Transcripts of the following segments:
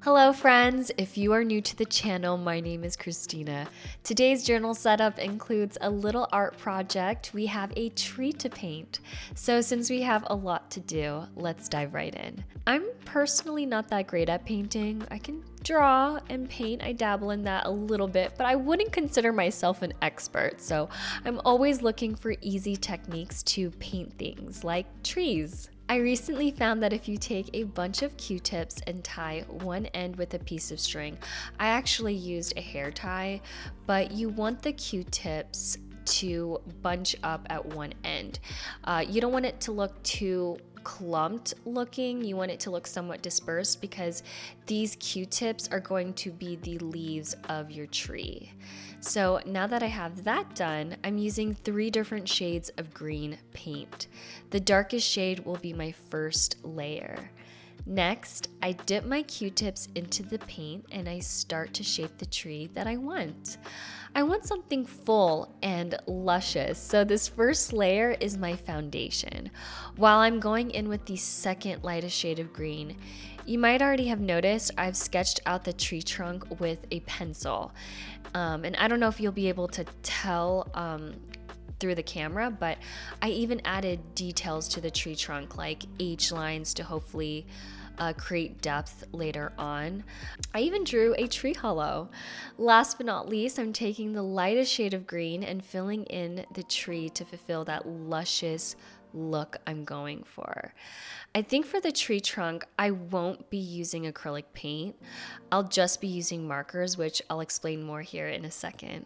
Hello friends, if you are new to the channel, my name is Christina. Today's journal setup includes a little art project. We have a tree to paint. So since we have a lot to do, let's dive right in. I'm personally not that great at painting. I can draw and paint, I dabble in that a little bit, but I wouldn't consider myself an expert. So I'm always looking for easy techniques to paint things like trees. I recently found that if you take a bunch of Q-tips and tie one end with a piece of string, I actually used a hair tie, but you want the Q-tips to bunch up at one end. You don't want it to look too clumped looking. You want it to look somewhat dispersed because these Q-tips are going to be the leaves of your tree. So now that I have that done, I'm using 3 different shades of green paint. The darkest shade will be my first layer. Next, I dip my Q-tips into the paint and I start to shape the tree that I want. I want something full and luscious, so this first layer is my foundation. While I'm going in with the second lightest shade of green, you might already have noticed I've sketched out the tree trunk with a pencil. And I don't know if you'll be able to tell through the camera, but I even added details to the tree trunk like H lines to hopefully create depth later on. I even drew a tree hollow. Last but not least, I'm taking the lightest shade of green and filling in the tree to fulfill that luscious look I'm going for. I think for the tree trunk, I won't be using acrylic paint. I'll just be using markers, which I'll explain more here in a second.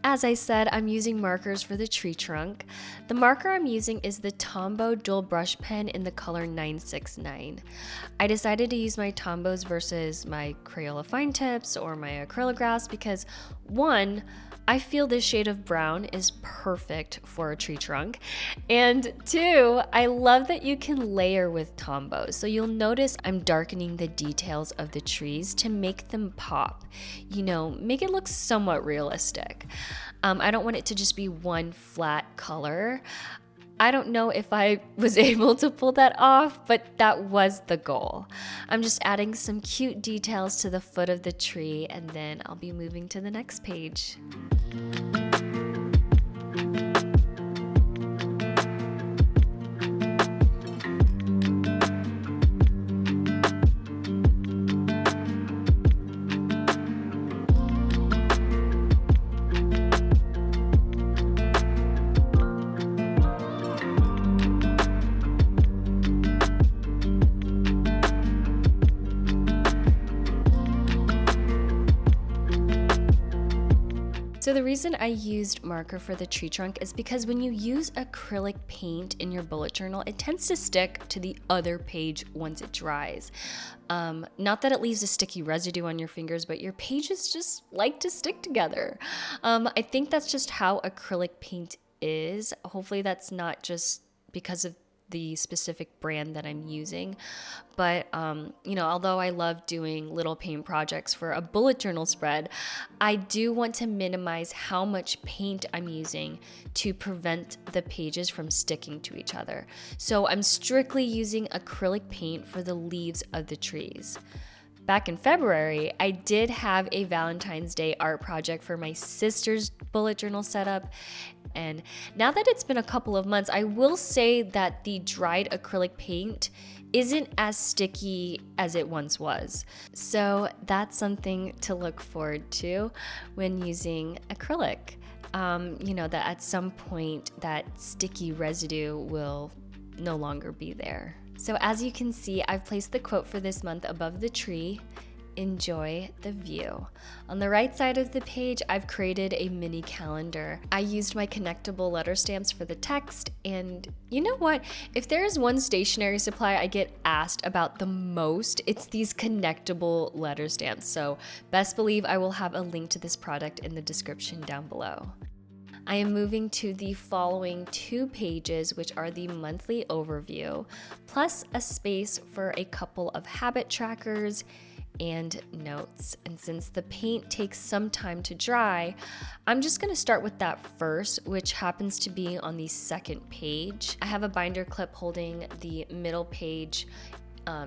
As I said, I'm using markers for the tree trunk. The marker I'm using is the Tombow dual brush pen in the color 969. I decided to use my Tombos versus my Crayola fine tips or my acrylographs because 1, I feel this shade of brown is perfect for a tree trunk. And 2, I love that you can layer with Tombos. So you'll notice I'm darkening the details of the trees to make them pop. Make it look somewhat realistic. I don't want it to just be one flat color. I don't know if I was able to pull that off, but that was the goal. I'm just adding some cute details to the foot of the tree, and then I'll be moving to the next page. So the reason I used marker for the tree trunk is because when you use acrylic paint in your bullet journal, it tends to stick to the other page once it dries. Not that it leaves a sticky residue on your fingers, but your pages just like to stick together. I think that's just how acrylic paint is. Hopefully that's not just because of the specific brand that I'm using. But, although I love doing little paint projects for a bullet journal spread, I do want to minimize how much paint I'm using to prevent the pages from sticking to each other. So I'm strictly using acrylic paint for the leaves of the trees. Back in February, I did have a Valentine's Day art project for my sister's bullet journal setup. And now that it's been a couple of months, I will say that the dried acrylic paint isn't as sticky as it once was. So that's something to look forward to when using acrylic. That at some point that sticky residue will no longer be there. So as you can see, I've placed the quote for this month above the tree. Enjoy the view. On the right side of the page, I've created a mini calendar. I used my connectable letter stamps for the text, and you know what? If there is one stationery supply I get asked about the most, it's these connectable letter stamps. So best believe I will have a link to this product in the description down below. I am moving to the following 2 pages, which are the monthly overview, plus a space for a couple of habit trackers and notes. And since the paint takes some time to dry, I'm just going to start with that first, which happens to be on the 2nd page. I have a binder clip holding the middle page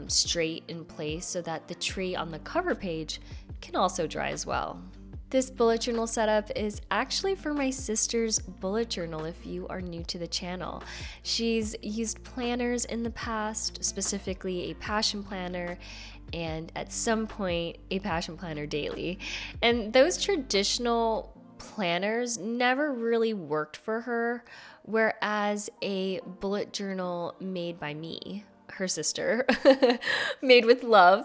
straight in place so that the tree on the cover page can also dry as well. This bullet journal setup is actually for my sister's bullet journal if you are new to the channel. She's used planners in the past, specifically a passion planner, and at some point a passion planner daily. And those traditional planners never really worked for her, whereas a bullet journal made by me, her sister, made with love,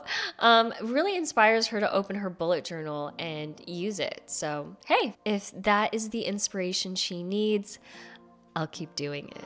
really inspires her to open her bullet journal and use it. So hey, if that is the inspiration she needs, I'll keep doing it.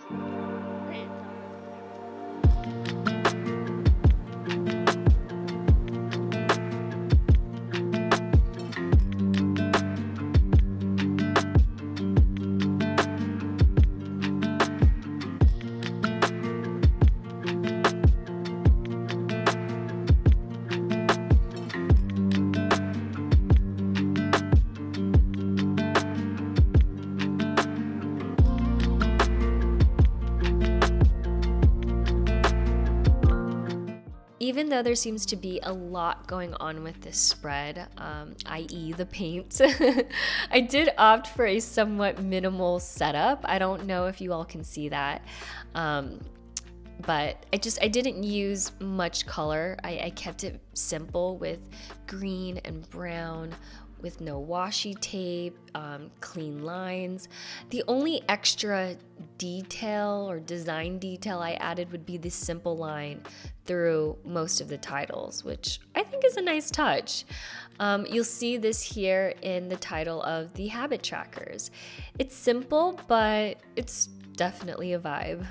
Even though there seems to be a lot going on with this spread, i.e. the paint, I did opt for a somewhat minimal setup. I don't know if you all can see that, but I didn't use much color. I kept it simple with green and brown, with no washi tape, clean lines. The only extra detail or design detail I added would be this simple line through most of the titles, which I think is a nice touch. You'll see this here in the title of the habit trackers. It's simple, but it's definitely a vibe.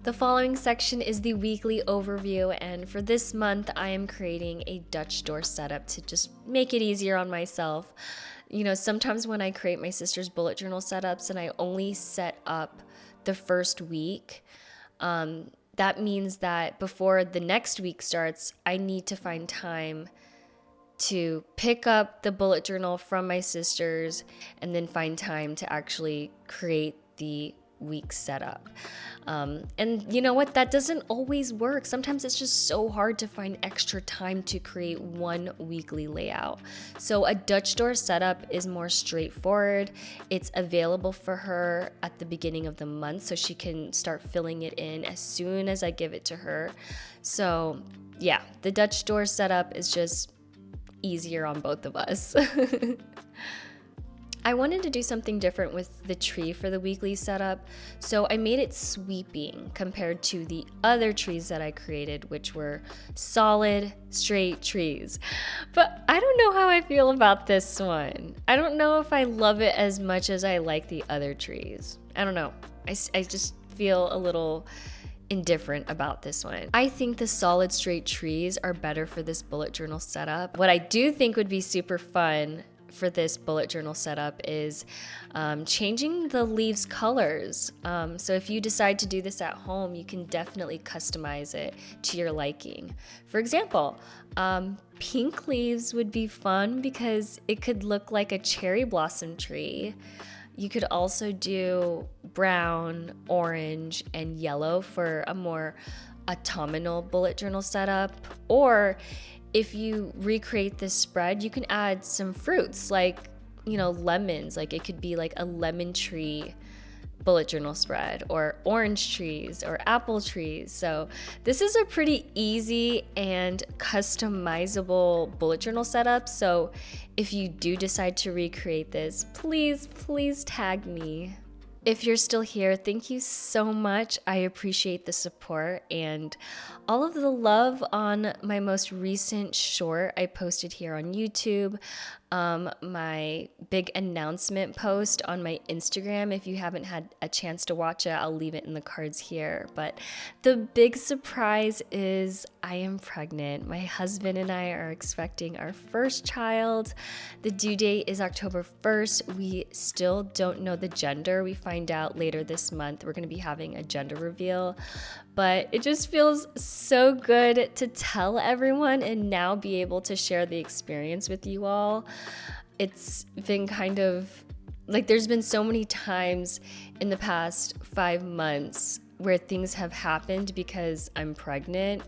The following section is the weekly overview, and for this month I am creating a Dutch door setup to just make it easier on myself. You know, sometimes when I create my sister's bullet journal setups and I only set up the first week, that means that before the next week starts, I need to find time to pick up the bullet journal from my sister's and then find time to actually create the week setup. And you know what? That doesn't always work. Sometimes it's just so hard to find extra time to create one weekly layout. So a Dutch door setup is more straightforward. It's available for her at the beginning of the month, so she can start filling it in as soon as I give it to her. So yeah, the Dutch door setup is just easier on both of us. I wanted to do something different with the tree for the weekly setup, so I made it sweeping compared to the other trees that I created, which were solid, straight trees. But I don't know how I feel about this one. I don't know if I love it as much as I like the other trees. I don't know. I just feel a little indifferent about this one. I think the solid straight trees are better for this bullet journal setup. What I do think would be super fun for this bullet journal setup is changing the leaves colors. So if you decide to do this at home, you can definitely customize it to your liking. For example, pink leaves would be fun because it could look like a cherry blossom tree. You could also do brown, orange, and yellow for a more autumnal bullet journal setup. Or if you recreate this spread, you can add some fruits like, you know, lemons. Like it could be like a lemon tree bullet journal spread, or orange trees or apple trees. So this is a pretty easy and customizable bullet journal setup. So if you do decide to recreate this, please tag me. If you're still here, thank you so much. I appreciate the support and all of the love on my most recent short I posted here on YouTube. My big announcement post on my Instagram. If you haven't had a chance to watch it, I'll leave it in the cards here. But the big surprise is I am pregnant. My husband and I are expecting our first child. The due date is October 1st. We still don't know the gender. We find out later this month. We're going to be having a gender reveal. But it just feels so good to tell everyone and now be able to share the experience with you all. It's been kind of like there's been so many times in the past 5 months where things have happened because I'm pregnant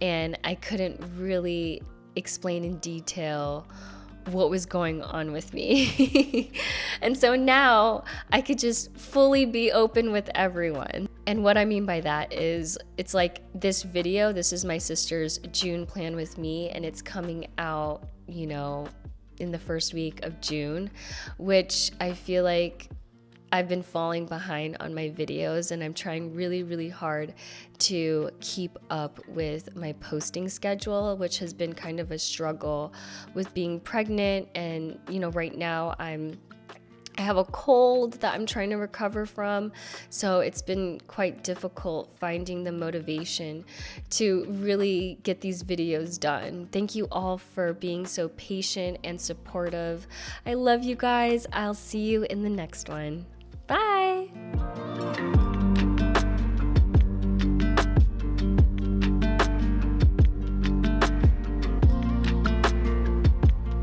and I couldn't really explain in detail what was going on with me. And so now I could just fully be open with everyone. And what I mean by that is it's like this video, this is my sister's June plan with me, and it's coming out, in the first week of June, which I feel like I've been falling behind on my videos, and I'm trying really, really hard to keep up with my posting schedule, which has been kind of a struggle with being pregnant. And, right now I have a cold that I'm trying to recover from. So it's been quite difficult finding the motivation to really get these videos done. Thank you all for being so patient and supportive. I love you guys. I'll see you in the next one. Bye.